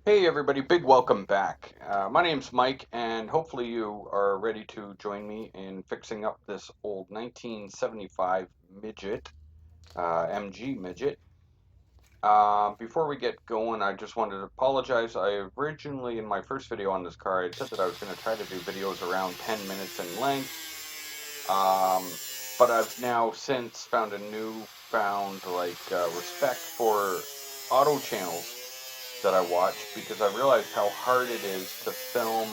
Hey everybody, big welcome back. My name's Mike, and hopefully you are ready to join me in fixing up this old 1975 Midget, MG Midget. Before we get going, I just wanted to apologize. I originally, in my first video on this car, I had said that I was going to try to do videos around 10 minutes in length, um, but I've now since found a newfound respect for auto channels that I watch because I realized how hard it is to film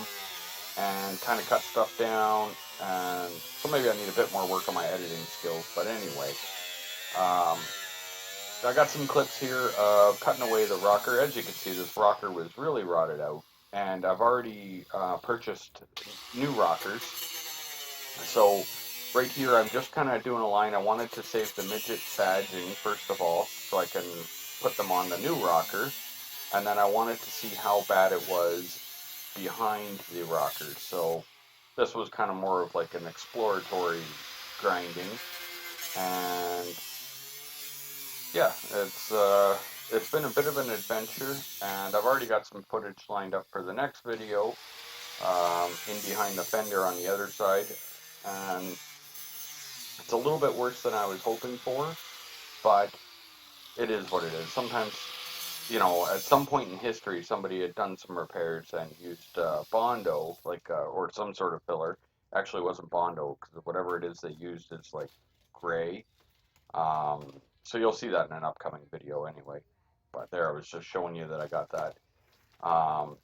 and kind of cut stuff down. And so maybe I need a bit more work on my editing skills. But anyway, um, I got some clips here of cutting away the rocker. As you can see, this rocker was really rotted out. And I've already purchased new rockers. So right here, I'm just kind of doing a line. I wanted to save the midget badging first of all, so I can put them on the new rocker. And then I wanted to see how bad it was behind the rocker. So this was kind of more of like an exploratory grinding. And yeah, it's been a bit of an adventure, and I've already got some footage lined up for the next video, in behind the fender on the other side. And it's a little bit worse than I was hoping for, but it is what it is. Sometimes, at some point in history, somebody had done some repairs and used Bondo, or some sort of filler. Actually, it wasn't Bondo, because whatever it is they used is like gray. So you'll see that in an upcoming video anyway. But there, I was just showing you that I got that. Um,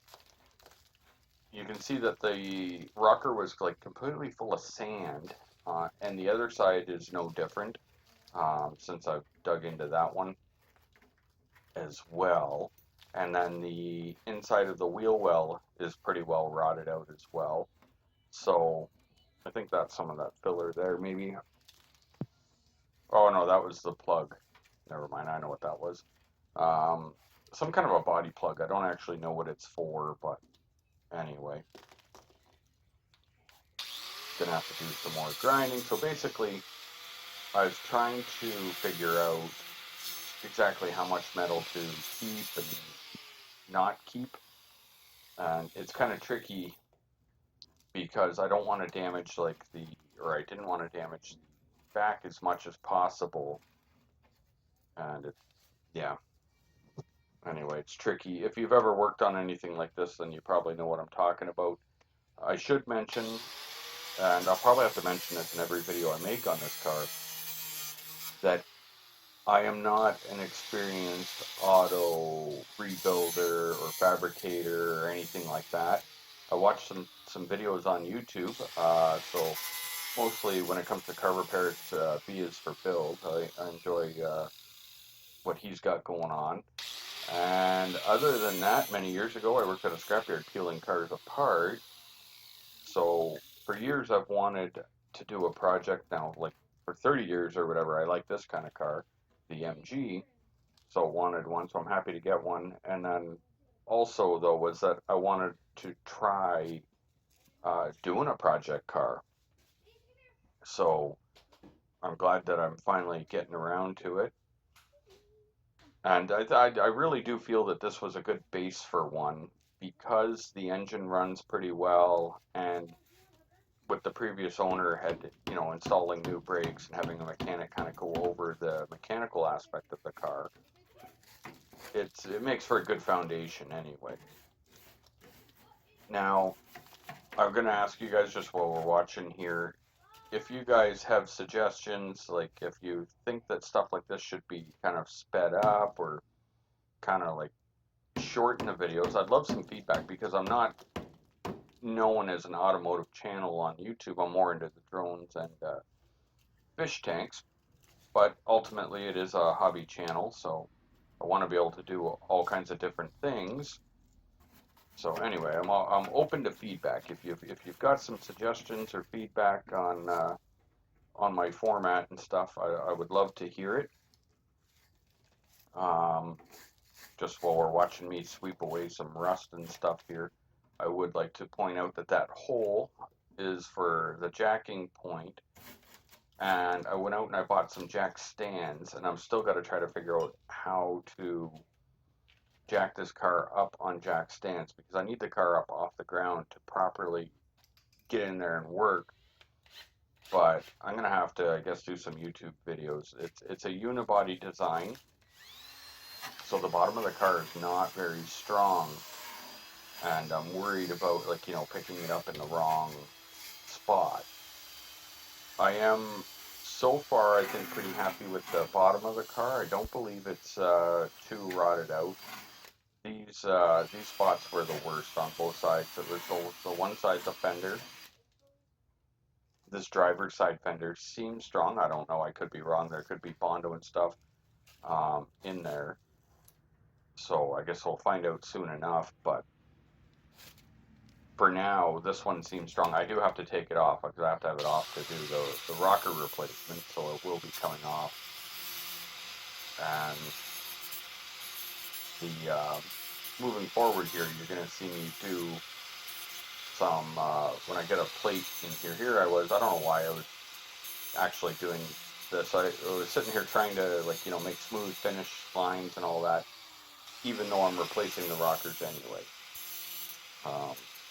you can see that the rocker was like completely full of sand, and the other side is no different, since I've dug into that one as well. And then the inside of the wheel well is pretty well rotted out as well. So I think that's some of that filler there, maybe. Oh no, that was the plug. Never mind, I know what that was. Um, some kind of a body plug. I don't actually know what it's for, but anyway, gonna have to do some more grinding. So basically, I was trying to figure out exactly how much metal to keep and not keep, and it's kind of tricky because I don't want to damage or I didn't want to damage the back as much as possible. And yeah, anyway, it's tricky. If you've ever worked on anything like this, then you probably know what I'm talking about. I should mention, and I'll probably have to mention this in every video I make on this car, that I am not an experienced auto rebuilder or fabricator or anything like that. I watched some videos on YouTube, so mostly when it comes to car repairs, B is for build. I enjoy what he's got going on. And other than that, many years ago, I worked at a scrapyard peeling cars apart. So for years, I've wanted to do a project now, like for 30 years or whatever. I like this kind of car, the MG. So wanted one, so I'm happy to get one. And then also, though, was that I wanted to try doing a project car. So I'm glad that I'm finally getting around to it. And I really do feel that this was a good base for one because the engine runs pretty well, and with the previous owner had, installing new brakes and having a mechanic kind of go over the mechanical aspect of the car, it makes for a good foundation anyway. Now, I'm going to ask you guys just while we're watching here, if you guys have suggestions, like if you think that stuff like this should be kind of sped up or kind of like shorten the videos, I'd love some feedback because I'm not known as an automotive channel on YouTube. I'm more into the drones and fish tanks, but ultimately it is a hobby channel, so I want to be able to do all kinds of different things. So anyway, I'm open to feedback. If you've got some suggestions or feedback on my format and stuff, I would love to hear it. Um, just while we're watching me sweep away some rust and stuff here, I would like to point out that that hole is for the jacking point, and I went out and I bought some jack stands, and I'm still got to try to figure out how to jack this car up on jack stands because I need the car up off the ground to properly get in there and work. But I'm gonna have to, I guess, do some YouTube videos. It's a unibody design, so the bottom of the car is not very strong, and I'm worried about, like, picking it up in the wrong spot. I am so far, I think, pretty happy with the bottom of the car. I don't believe it's too rotted out. These spots were the worst on both sides. It was the one side, the fender. This driver's side fender seems strong. I don't know. I could be wrong. There could be Bondo and stuff in there. So I guess we'll find out soon enough. But for now, this one seems strong. I do have to take it off because I have to have it off to do the rocker replacement. So it will be coming off. And the moving forward here, you're going to see me do some, when I get a plate in here, I don't know why I was actually doing this. I was sitting here trying to, like, make smooth finish lines and all that, even though I'm replacing the rockers anyway.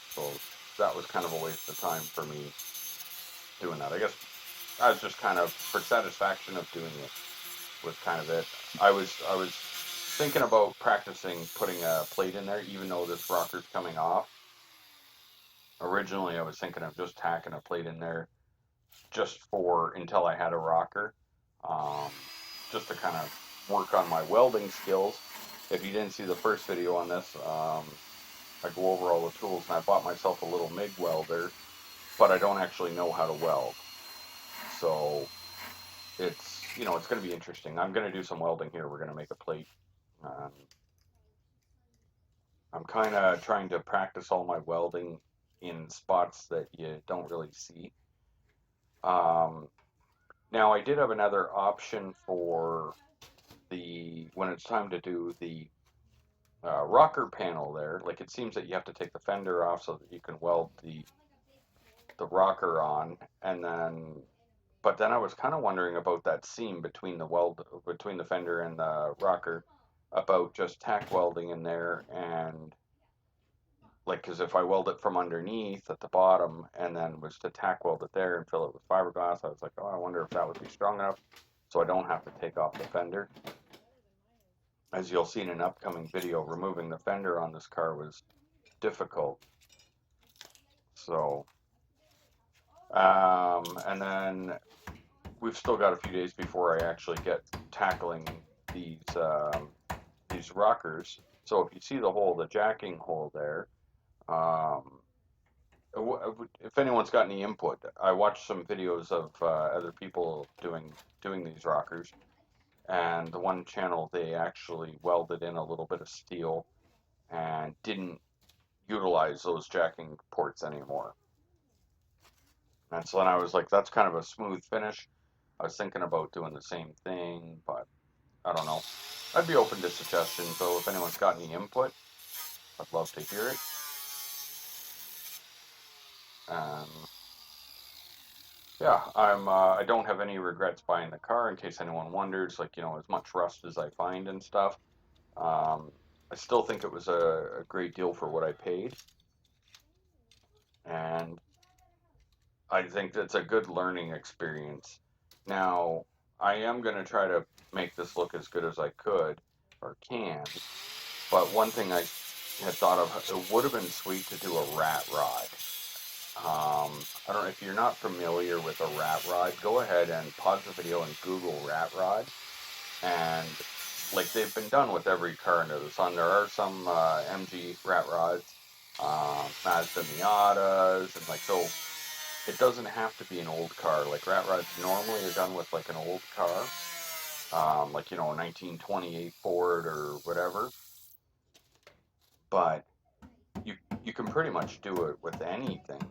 So that was kind of a waste of time for me doing that. I guess I was just kind of, for satisfaction of doing it, was kind of it. I was thinking about practicing putting a plate in there, even though this rocker's coming off. Originally, I was thinking of just tacking a plate in there just for until I had a rocker, just to kind of work on my welding skills. If you didn't see the first video on this, I go over all the tools, and I bought myself a little MIG welder, but I don't actually know how to weld. So it's, it's going to be interesting. I'm going to do some welding here. We're going to make a plate. I'm kind of trying to practice all my welding in spots that you don't really see. Now I did have another option for when it's time to do the rocker panel there. Like, it seems that you have to take the fender off so that you can weld the rocker on, and then, but then I was kind of wondering about that seam between the fender and the rocker, about just tack welding in there, and like, because if I weld it from underneath at the bottom and then was to tack weld it there and fill it with fiberglass, I was like, oh, I wonder if that would be strong enough so I don't have to take off the fender. As you'll see in an upcoming video, removing the fender on this car was difficult. So, and then we've still got a few days before I actually get tackling these rockers. So if you see the hole, the jacking hole there, if anyone's got any input, I watched some videos of other people doing these rockers, and the one channel, they actually welded in a little bit of steel and didn't utilize those jacking ports anymore. And so then I was like, that's kind of a smooth finish. I was thinking about doing the same thing, but I don't know. I'd be open to suggestions, though. If anyone's got any input, I'd love to hear it. Yeah, I don't have any regrets buying the car, in case anyone wonders, like, as much rust as I find and stuff. I still think it was a great deal for what I paid. And I think that's a good learning experience. Now, I am going to try to make this look as good as I could, or can, but one thing I had thought of, it would have been sweet to do a rat rod. I don't know, if you're not familiar with a rat rod, go ahead and pause the video and Google rat rod. And, like, they've been done with every car under the sun. There are some MG rat rods, Mazda Miatas, and, like, so it doesn't have to be an old car. Like, rat rods normally are done with, like, an old car, like, a 1928 Ford or whatever. But you can pretty much do it with anything.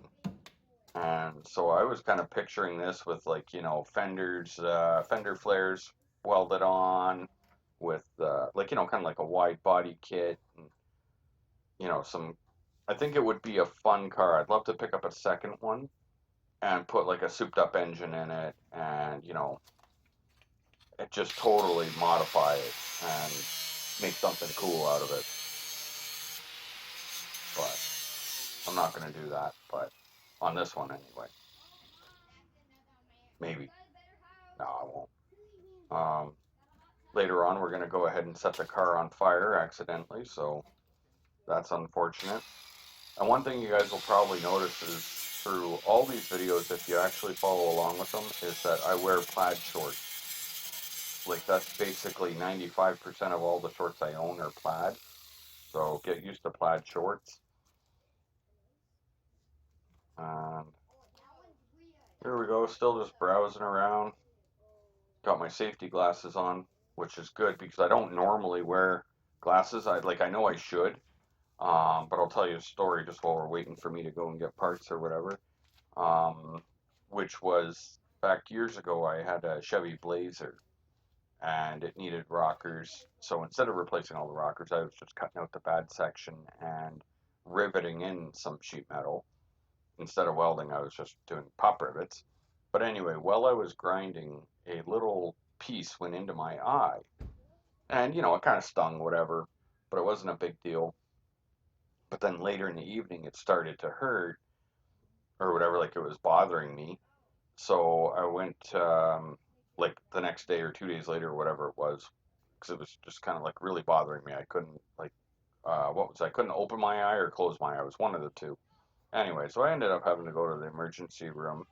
And so I was kind of picturing this with, like, fenders, fender flares welded on with, like, kind of like a wide body kit, and, I think it would be a fun car. I'd love to pick up a second one and put, like, a souped up engine in it, and, it just totally modify it and make something cool out of it. I'm not going to do that, but on this one anyway. Maybe. No, I won't. Later on, we're going to go ahead and set the car on fire accidentally, so that's unfortunate. And one thing you guys will probably notice is through all these videos, if you actually follow along with them, is that I wear plaid shorts. Like, that's basically 95% of all the shorts I own are plaid. So get used to plaid shorts. And here we go, still just browsing around. Got my safety glasses on, which is good because I don't normally wear glasses. I know I should, but I'll tell you a story just while we're waiting for me to go and get parts or whatever. Which was back years ago. I had a Chevy Blazer, and it needed rockers. So instead of replacing all the rockers, I was just cutting out the bad section and riveting in some sheet metal. Instead of welding, I was just doing pop rivets. But anyway, while I was grinding, a little piece went into my eye. And, it kind of stung, whatever, but it wasn't a big deal. But then later in the evening, it started to hurt or whatever, like it was bothering me. So I went, like the next day or 2 days later, or whatever it was, because it was just kind of like really bothering me. I couldn't, like, I couldn't open my eye or close my eye. It was one of the two. Anyway, so I ended up having to go to the emergency room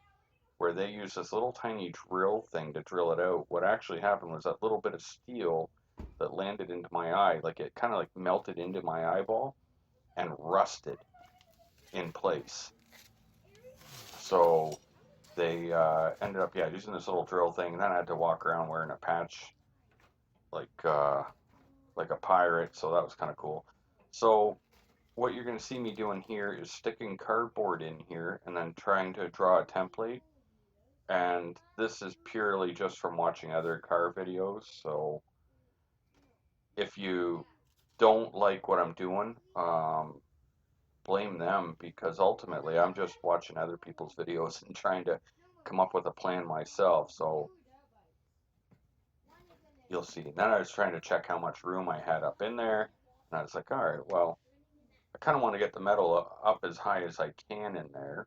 where they used this little tiny drill thing to drill it out. What actually happened was that little bit of steel that landed into my eye, like it kind of like melted into my eyeball and rusted in place. So they ended up, using this little drill thing. And then I had to walk around wearing a patch like uh, like a pirate. So that was kind of cool. So what you're going to see me doing here is sticking cardboard in here and then trying to draw a template. And this is purely just from watching other car videos. So if you don't like what I'm doing, blame them, because ultimately I'm just watching other people's videos and trying to come up with a plan myself. So you'll see. Then I was trying to check how much room I had up in there, and I was like, all right, well, I kind of want to get the metal up as high as I can in there.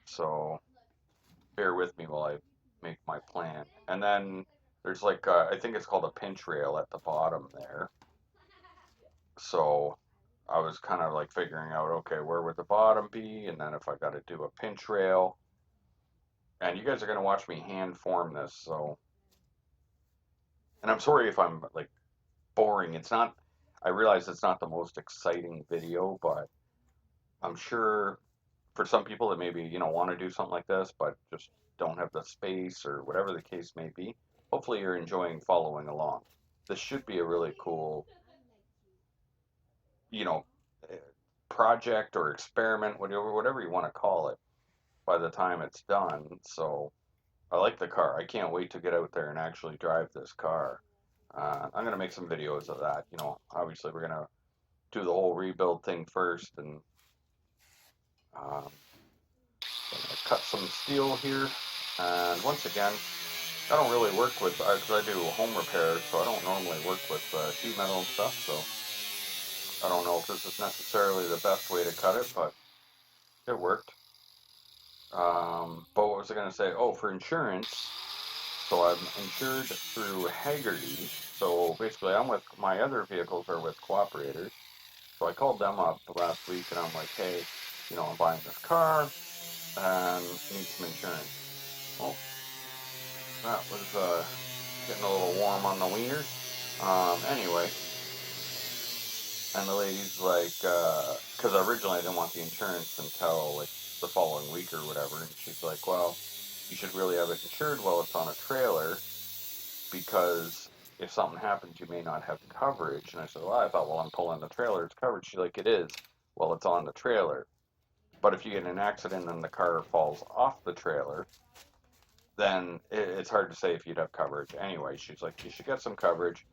So bear with me while I make my plan. And then there's like, I think it's called a pinch rail at the bottom there. So I was kind of like figuring out, okay, where would the bottom be? And then if I got to do a pinch rail, and you guys are going to watch me hand form this. So, and I'm sorry if I'm like boring. It's not, I realize it's not the most exciting video, but I'm sure for some people that maybe, want to do something like this, but just don't have the space or whatever the case may be, hopefully you're enjoying following along. This should be a really cool, you know, eh, project or experiment, whatever you want to call it, by the time it's done. So I like the car. I can't wait to get out there and actually drive this car. I'm going to make some videos of that. Obviously we're going to do the whole rebuild thing first, and um, I'm going to cut some steel here. And once again, I don't really work with, because I do home repair, so I don't normally work with sheet metal and stuff, so I don't know if this is necessarily the best way to cut it, but it worked. But what was I going to say? Oh, for insurance, so I'm insured through Haggerty. So basically, my other vehicles are with cooperators. So I called them up last week, and I'm like, hey, I'm buying this car and need some insurance. Well, that was getting a little warm on the wieners. Anyway, and the lady's like, because originally I didn't want the insurance until like the following week or whatever, and she's like, well, you should really have it insured while it's on a trailer, because if something happens, you may not have coverage. And I said, well, I thought, well, I'm pulling the trailer, it's covered. She's like, it is while it's on the trailer. But if you get in an accident and the car falls off the trailer, then it's hard to say if you'd have coverage. Anyway, she's like, you should get some coverage.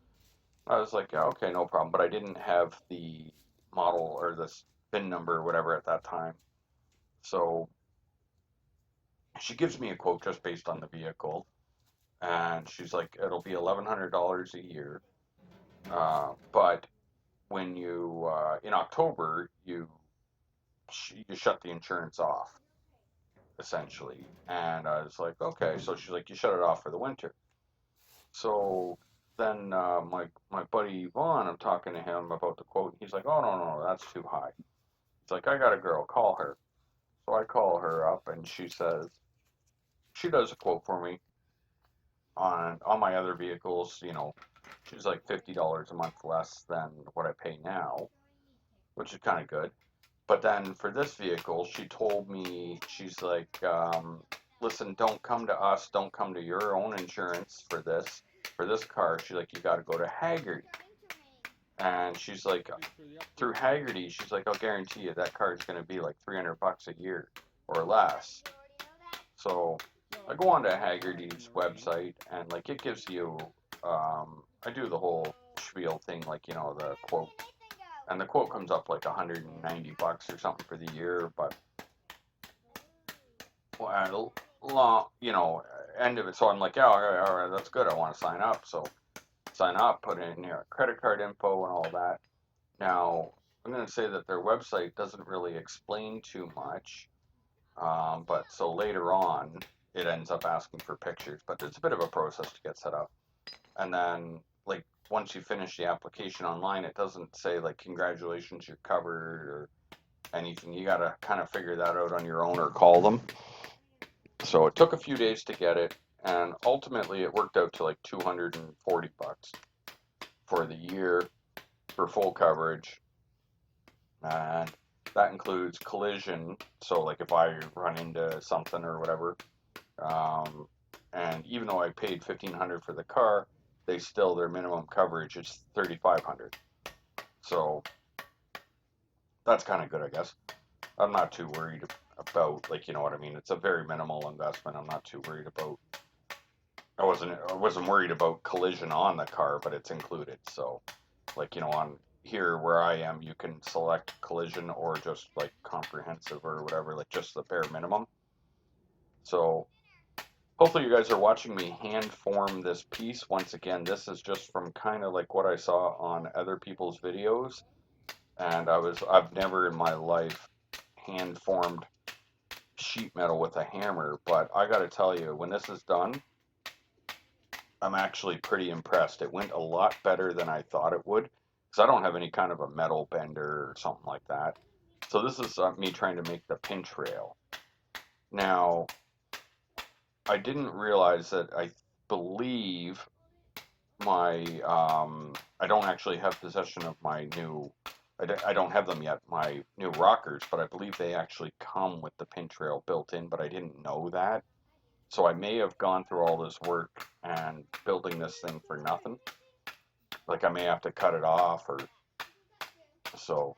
I was like, yeah, okay, no problem. But I didn't have the model or the VIN number or whatever at that time. So she gives me a quote just based on the vehicle. And she's like, it'll be $1,100 a year. But when you, in October, you you shut the insurance off, essentially. And I was like, okay. So she's like, you shut it off for the winter. So then my buddy Vaughn, I'm talking to him about the quote. He's like, oh no, that's too high. It's like, I got a girl, call her. So I call her up and she says, she does a quote for me on my other vehicles. She's like $50 a month less than what I pay now, which is kind of good. But then for this vehicle, she told me, she's like, listen, don't come to us, don't come to your own insurance for this car. She's like, you got to go to Haggerty. And she's like, through Haggerty, she's like, I'll guarantee you that car is going to be like $300 a year or less. So I go onto Haggerty's website and like it gives you, I do the whole spiel thing, like, the quote. And the quote comes up like $190 or something for the year, but well, end of it. So I'm like, yeah, all right, that's good. I want to sign up. So sign up, put in credit card info and all that. Now I'm going to say that their website doesn't really explain too much, but so later on it ends up asking for pictures, but it's a bit of a process to get set up. And then like once you finish the application online, it doesn't say like congratulations, you're covered or anything. You got to kind of figure that out on your own or call them. So it took a few days to get it, and ultimately it worked out to like $240 for the year for full coverage, and that includes collision. So like if I run into something or whatever, and even though I paid $1,500 for the car, their minimum coverage is $3,500. So that's kind of good, I guess. I'm not too worried about, like, you know what I mean. It's a very minimal investment. I'm not too worried about. I wasn't worried about collision on the car, but it's included. So, like, on here where I am, you can select collision or just like comprehensive or whatever, like just the bare minimum. So hopefully you guys are watching me hand form this piece. Once again, this is just from kind of like what I saw on other people's videos. And I've never in my life hand formed sheet metal with a hammer, but I gotta tell you, when this is done, I'm actually pretty impressed. It went a lot better than I thought it would, because I don't have any kind of a metal bender or something like that. So this is me trying to make the pinch rail. Now, I didn't realize that I believe I don't actually have possession of my new, I don't have them yet, my new rockers, but I believe they actually come with the pinch rail built in, but I didn't know that. So I may have gone through all this work and building this thing for nothing. Like I may have to cut it off, or so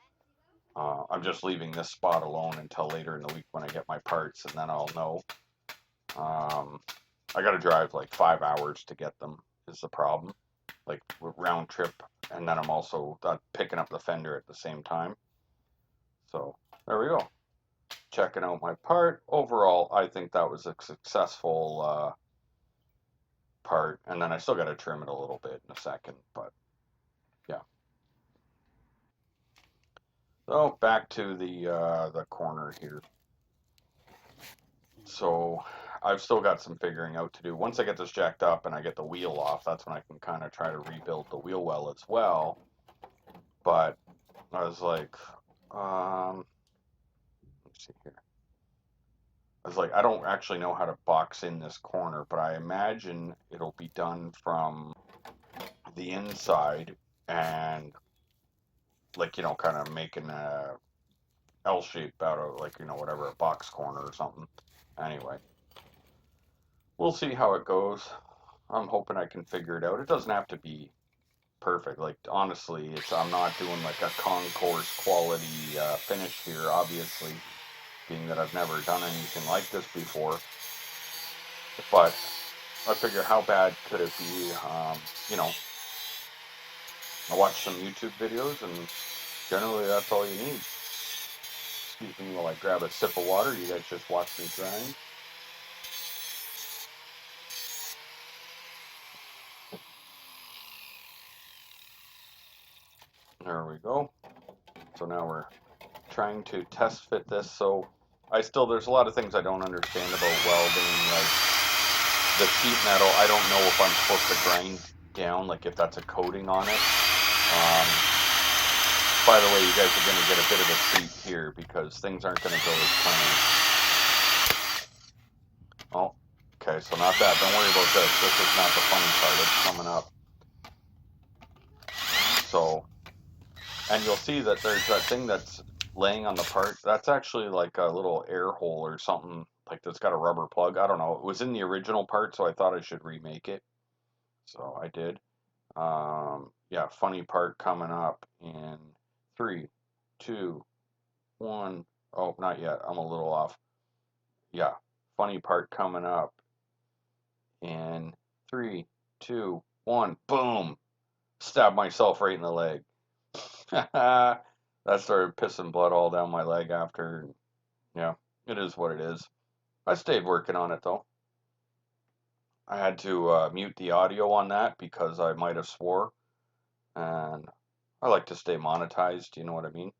I'm just leaving this spot alone until later in the week when I get my parts, and then I'll know. I got to drive like 5 hours to get them is the problem, like round trip, and then I'm also picking up the fender at the same time. So there we go. Checking out my part. Overall, I think that was a successful part, and then I still got to trim it a little bit in a second, but yeah. So back to the corner here. So I've still got some figuring out to do. Once I get this jacked up and I get the wheel off, that's when I can kind of try to rebuild the wheel well as well. But I was like, let's see here. I was like, I don't actually know how to box in this corner, but I imagine it'll be done from the inside and like, kind of making a L shape out of like, whatever, a box corner or something. Anyway, we'll see how it goes. I'm hoping I can figure it out. It doesn't have to be perfect. Like honestly, I'm not doing like a concourse quality finish here, obviously, being that I've never done anything like this before. But I figure how bad could it be? I watch some YouTube videos and generally that's all you need. Excuse me while I grab a sip of water. You guys just watch me grind. There we go. So now we're trying to test fit this, so there's a lot of things I don't understand about welding, like the sheet metal. I don't know if I'm supposed to grind down, like if that's a coating on it. By the way, you guys are going to get a bit of a treat here because things aren't going to go as planned. Oh, okay, so not that. Don't worry about this. This is not the funny part. It's coming up. So, and you'll see that there's that thing that's laying on the part. That's actually like a little air hole or something, like that's got a rubber plug. I don't know. It was in the original part, so I thought I should remake it. So I did. Yeah, funny part coming up in 3, 2, 1. Oh, not yet. I'm a little off. Yeah, funny part coming up in 3, 2, 1. Boom! Stabbed myself right in the leg. That started pissing blood all down my leg after. Yeah, it is what it is. I stayed working on it though. I had to mute the audio on that because I might have swore, and I like to stay monetized, you know what I mean?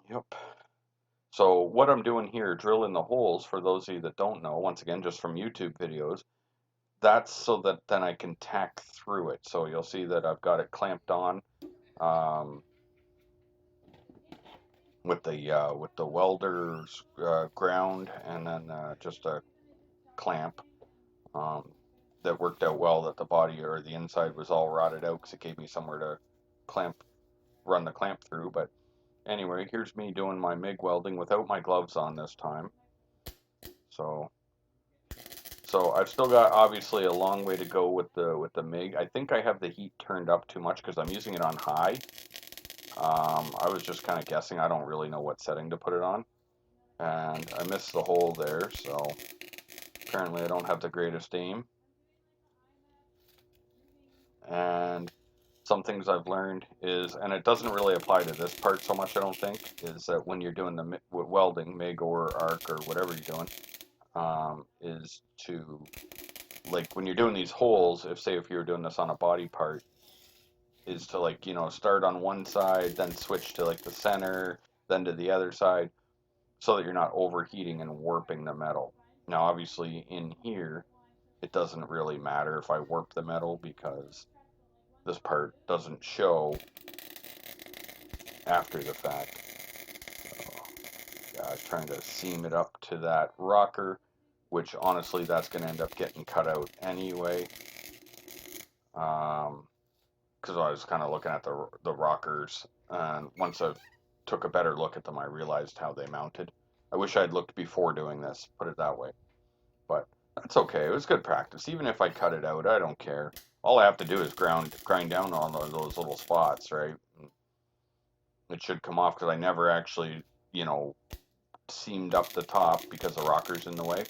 Yep. So what I'm doing here, drilling the holes, for those of you that don't know, once again, just from YouTube videos, that's so that then I can tack through it. So you'll see that I've got it clamped on um, with the welder's ground, and then just a clamp um, that worked out well. That the body or the inside was all rotted out because it gave me somewhere to run the clamp through. But anyway, here's me doing my MIG welding without my gloves on this time. So I've still got obviously a long way to go with the MIG. I think I have the heat turned up too much because I'm using it on high. I was just kind of guessing. I don't really know what setting to put it on. And I missed the hole there, so apparently I don't have the greatest aim. And some things I've learned is, and it doesn't really apply to this part so much, I don't think, is that when you're doing the welding, MIG or arc or whatever you're doing, is to, like when you're doing these holes, if you're doing this on a body part, is to, like, start on one side, then switch to like the center, then to the other side, so that you're not overheating and warping the metal. Now, obviously in here, it doesn't really matter if I warp the metal because this part doesn't show after the fact. So, yeah, I'm trying to seam it up to that rocker, which honestly, that's going to end up getting cut out anyway. Because I was kind of looking at the rockers, and once I took a better look at them, I realized how they mounted. I wish I'd looked before doing this, put it that way. But that's okay. It was good practice. Even if I cut it out, I don't care. All I have to do is grind down on those little spots, right? It should come off because I never actually, seamed up the top because the rocker's in the way.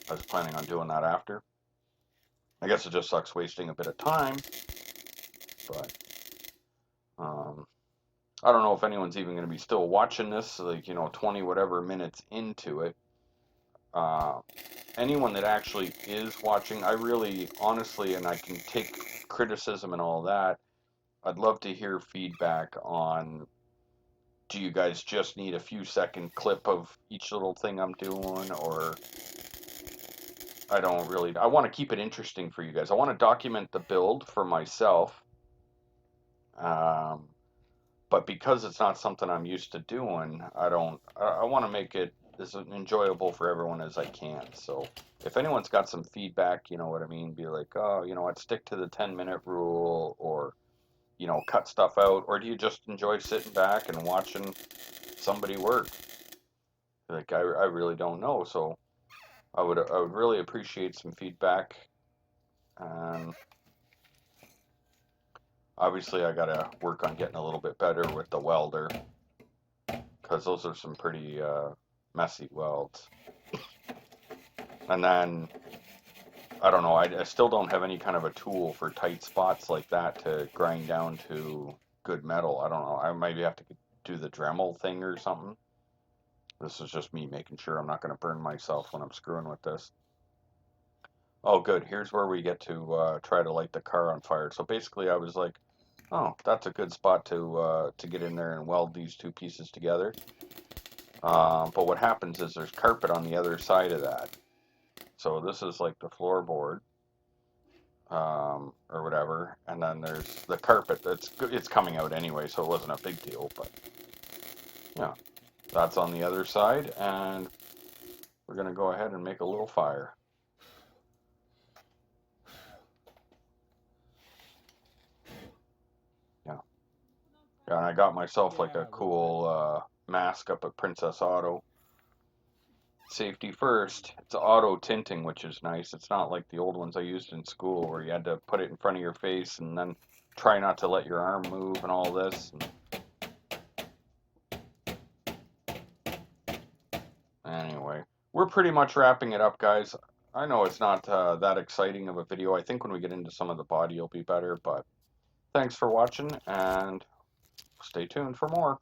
I was planning on doing that after. I guess it just sucks wasting a bit of time, but I don't know if anyone's even going to be still watching this, like, 20 whatever minutes into it. Anyone that actually is watching, I really, honestly, and I can take criticism and all that, I'd love to hear feedback on, do you guys just need a few second clip of each little thing I'm doing, or I want to keep it interesting for you guys. I want to document the build for myself, but because it's not something I'm used to doing, I want to make it as enjoyable for everyone as I can. So if anyone's got some feedback, you know what I mean, be like, oh, I'd stick to the 10-minute rule, or, cut stuff out, or do you just enjoy sitting back and watching somebody work? Like, I really don't know. So I would really appreciate some feedback. And obviously I gotta work on getting a little bit better with the welder, because those are some pretty messy welds. And then I don't know, I still don't have any kind of a tool for tight spots like that to grind down to good metal. I don't know, I maybe have to do the Dremel thing or something. This is just me making sure I'm not going to burn myself when I'm screwing with this. Oh, good. Here's where we get to try to light the car on fire. So basically I was like, Oh, that's a good spot to get in there and weld these two pieces together. But what happens is there's carpet on the other side of that. So this is like the floorboard, or whatever, and then there's the carpet. It's coming out anyway, so it wasn't a big deal. But yeah, that's on the other side, and we're gonna go ahead and make a little fire. Yeah, yeah, and I got myself like a cool mask up at Princess Auto. Safety first. It's auto tinting, which is nice. It's not like the old ones I used in school where you had to put it in front of your face and then try not to let your arm move and all this. Anyway, we're pretty much wrapping it up, guys. I know it's not that exciting of a video. I think when we get into some of the body, it'll be better. But thanks for watching, and stay tuned for more.